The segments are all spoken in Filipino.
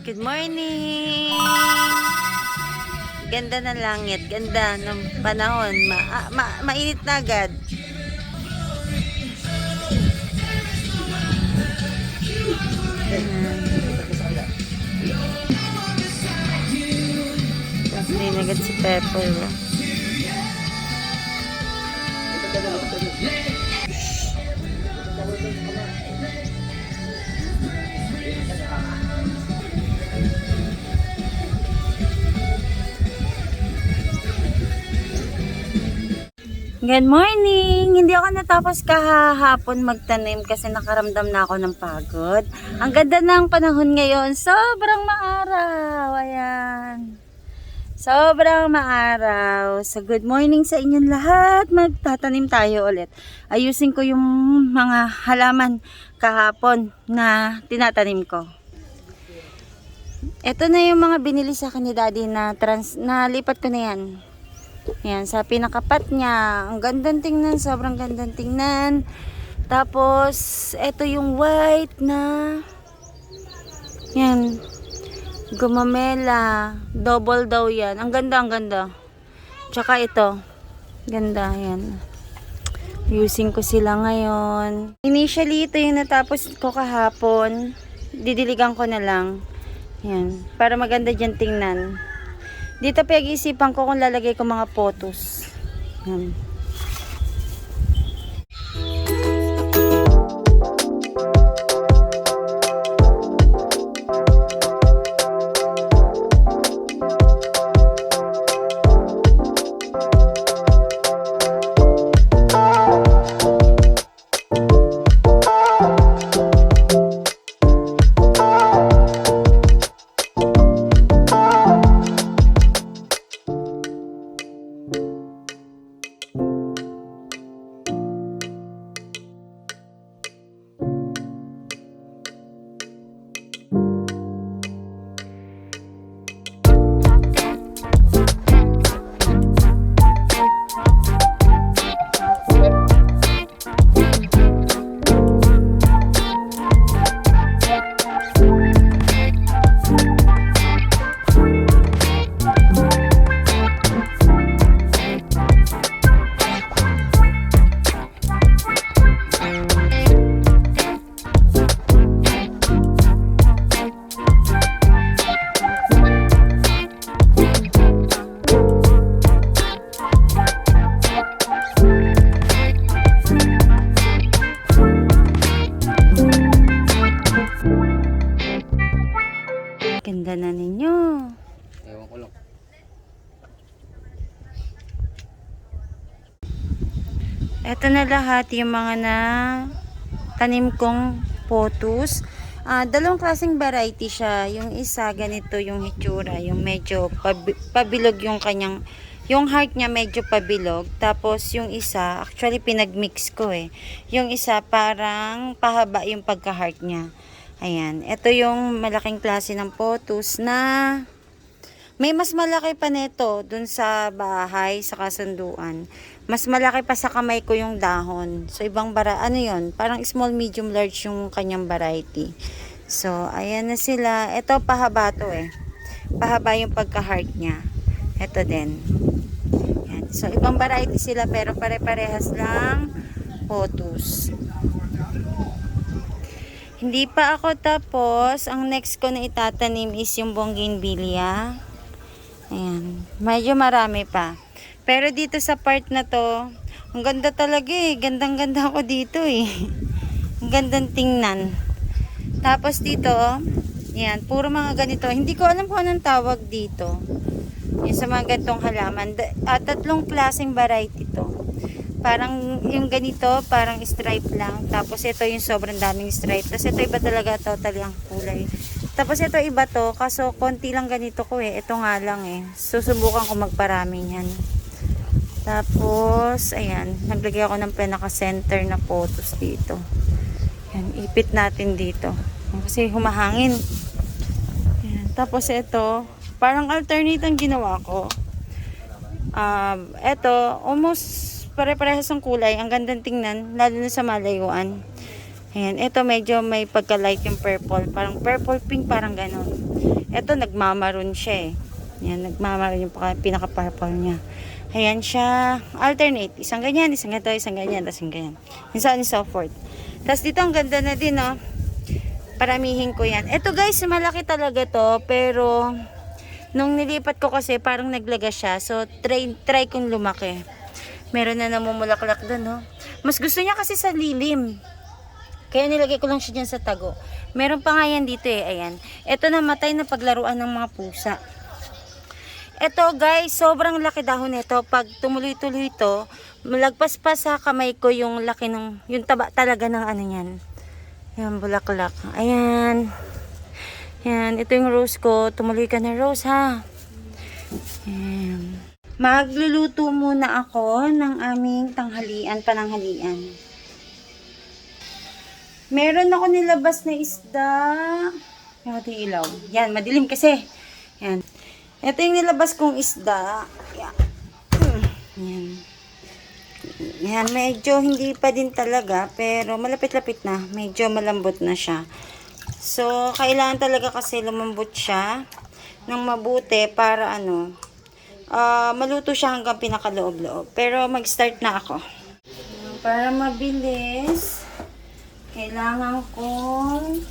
Good morning! Ganda ng langit, ganda ng panahon. Mainit na agad. Tapos din agad si Pepper. Good morning! Hindi ako natapos kahapon magtanim kasi nakaramdam na ako ng pagod. Ang ganda ng panahon ngayon. Sobrang maaraw. Ayan. Sobrang maaraw. So good morning sa inyong lahat. Magtatanim tayo ulit. Ayusin ko yung mga halaman kahapon na tinatanim ko. Ito na yung mga binili sa akin ni Daddy na nalipat ko na yan. Yan, sa pinakapat niya. Ang gandang tingnan, sobrang gandang tingnan. Tapos, ito yung white na yan, gumamela. Double daw yan. Ang ganda, ang ganda. Tsaka ito. Ganda, yan. Using ko sila ngayon. Initially, ito yung natapos ko kahapon. Didiligan ko na lang. Yan, para maganda dyan tingnan. Dito pag-iisipan ko kung lalagay ko mga photos. Yan. Ganda na ninyo. Ewan ko lang. Ito na lahat yung mga na tanim kong photos. Dalawang klaseng variety siya. Yung isa ganito yung hitsura, yung medyo pabilog yung kanyang, yung heart niya medyo pabilog. Tapos yung isa, actually pinagmix ko eh. Yung isa parang pahaba yung pagka-heart niya. Ayan, ito yung malaking klase ng photos na may mas malaki pa nito dun sa bahay, sa kasunduan. Mas malaki pa sa kamay ko yung dahon. So, ibang ano yun? Parang small, medium, large yung kanyang variety. So, ayan na sila. Ito, pahaba to eh. Pahaba yung pagka-heart niya. Ito din. Ayan. So, ibang variety sila pero pare-parehas lang photos. Hindi pa ako tapos. Ang next ko na itatanim is yung bougainvillea. Ayan. Medyo marami pa. Pero dito sa part na to, ang ganda talaga eh. Gandang-ganda ako dito eh. Ang gandang tingnan. Tapos dito, ayan, puro mga ganito. Hindi ko alam kung anong tawag dito. Yung sa mga ganitong halaman. Tatlong klaseng variety to. Parang yung ganito, parang stripe lang. Tapos ito yung sobrang daming stripe. Tapos ito iba talaga totally ang kulay. Tapos ito iba to, kaso konti lang ganito ko eh. Ito nga lang eh. Susubukan ko magparami yan. Tapos, ayan, naglagay ako ng pinaka-center na photos dito. Ayan, ipit natin dito. Kasi humahangin. Ayan. Tapos ito, parang alternate ang ginawa ko. Ito, almost pare-parehas ang kulay. Ang gandang tingnan, lalo na sa malayuan. Ayan, ito medyo may pagka-light yung purple. Parang purple pink, parang ganon. Ito, nagmamaroon siya eh. Yan, nagmamaroon yung pinaka-purple niya. Ayan siya. Alternate. Isang ganyan, isang ganito, isang ganyan, tapos isang ganyan. And so on and so forth. Tapos dito, ang ganda na din, no? Paramihin ko yan. Ito guys, malaki talaga to. Pero, nung nilipat ko kasi, parang naglaga siya. So, try kong lumaki. Meron na namumulaklak doon, no? Mas gusto niya kasi sa lilim. Kaya nilagay ko lang siya dyan sa tago. Meron pa nga yan dito eh. Ayan. Ito namatay na paglaruan ng mga pusa. Ito guys, sobrang laki dahon nito. Pag tumuloy-tuloy ito, malagpas pa sa kamay ko yung laki ng, yung taba talaga ng ano yan. Ayan, bulaklak. Ayan. Ayan, ito yung rose ko. Tumuloy ka na rose ha. Ayan. Magluluto muna ako ng aming tanghalian, pananghalian. Meron ako nilabas na isda. Yung ating ilaw. Yan, madilim kasi. Yan. Ito yung nilabas kong isda. Yan. Yan. Yan, medyo hindi pa din talaga. Pero malapit-lapit na. Medyo malambot na siya. So, kailangan talaga kasi lumambot siya ng mabuti para ano, maluto siya hanggang pinakaloob-loob. Pero mag-start na ako. Para mabilis, kailangan kong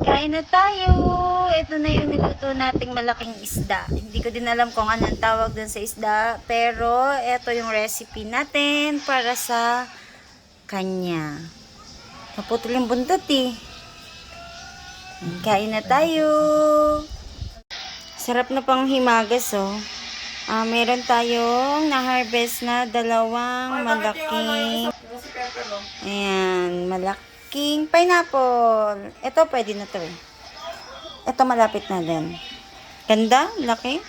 kain na tayo. Ito na yung niluto nating malaking isda. Hindi ko din alam kung anong tawag dun sa isda. Pero ito yung recipe natin para sa kanya. Naputol yung buntot eh. Kain na tayo. Sarap na pang himagas oh. Meron tayong na-harvest na dalawang malaking, ayan, malaking pineapple. Ito pwede na to eh. Ito malapit na din. Ganda, laki.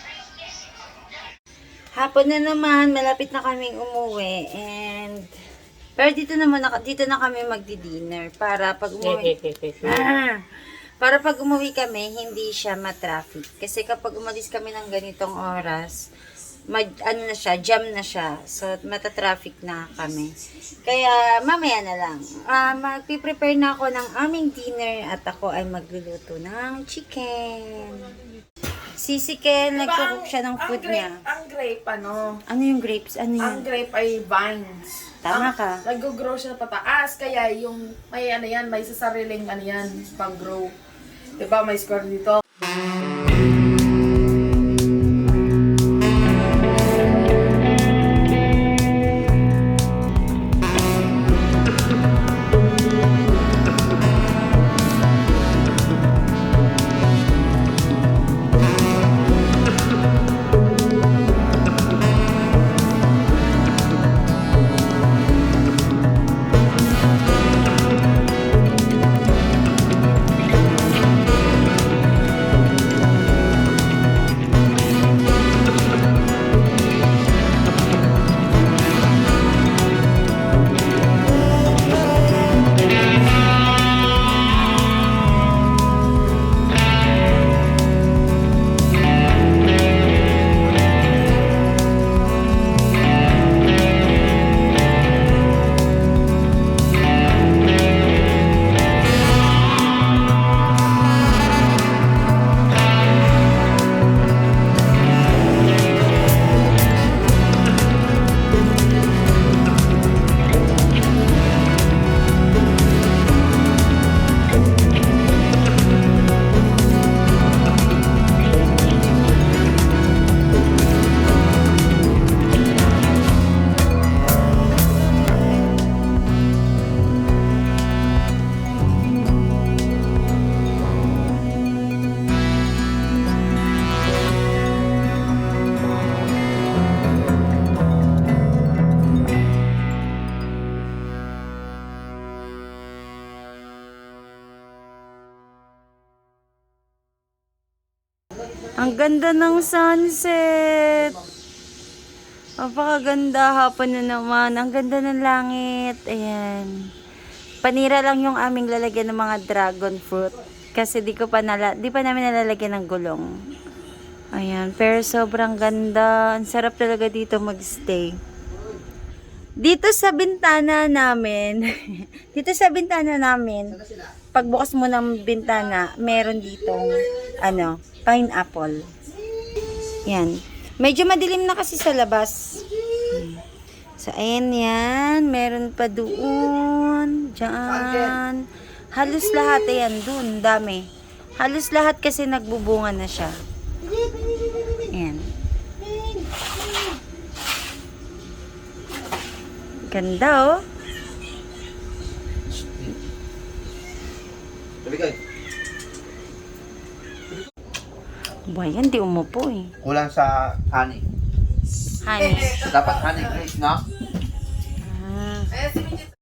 Hapon na naman, malapit na kaming umuwi and pero dito na kami magdi-dinner para pag umuwi. Para pag umuwi kami, hindi siya ma-traffic. Kasi kapag umalis kami ng ganitong oras, jam na siya. So, mata-traffic na kami. Kaya, mamaya na lang. Magpiprepare na ako ng aming dinner at ako ay magluluto ng chicken. Si Kel, nagkukook siya ng food niya. Ang grape, ano? Ano yung grapes? Ano Ang yun? grape ay vines. Tama ka. Nag-grow siya pataas, kaya yung may ano yan, may sasariling ano yan, pang-grow. Diba, may square dito. Ang ganda ng sunset. Napakaganda, hapon na naman. Ang ganda ng langit. Ayan. Panira lang yung aming lalagyan ng mga dragon fruit. Kasi di pa namin nalalagyan ng gulong. Ayan. Pero sobrang ganda. Ang sarap talaga dito magstay. Dito sa bintana namin, pagbukas mo ng bintana, meron ditong, pineapple. Yan. Medyo madilim na kasi sa labas. So, ayan yan. Meron pa doon. Diyan. Halos lahat. Ayan, doon. Dami. Halos lahat kasi nagbubunga na siya. Ayan. Ganda, oh. Buhay yan, di umupo eh. Kulang sa honey. Honey. Dapat honey, Grace, no? Ah.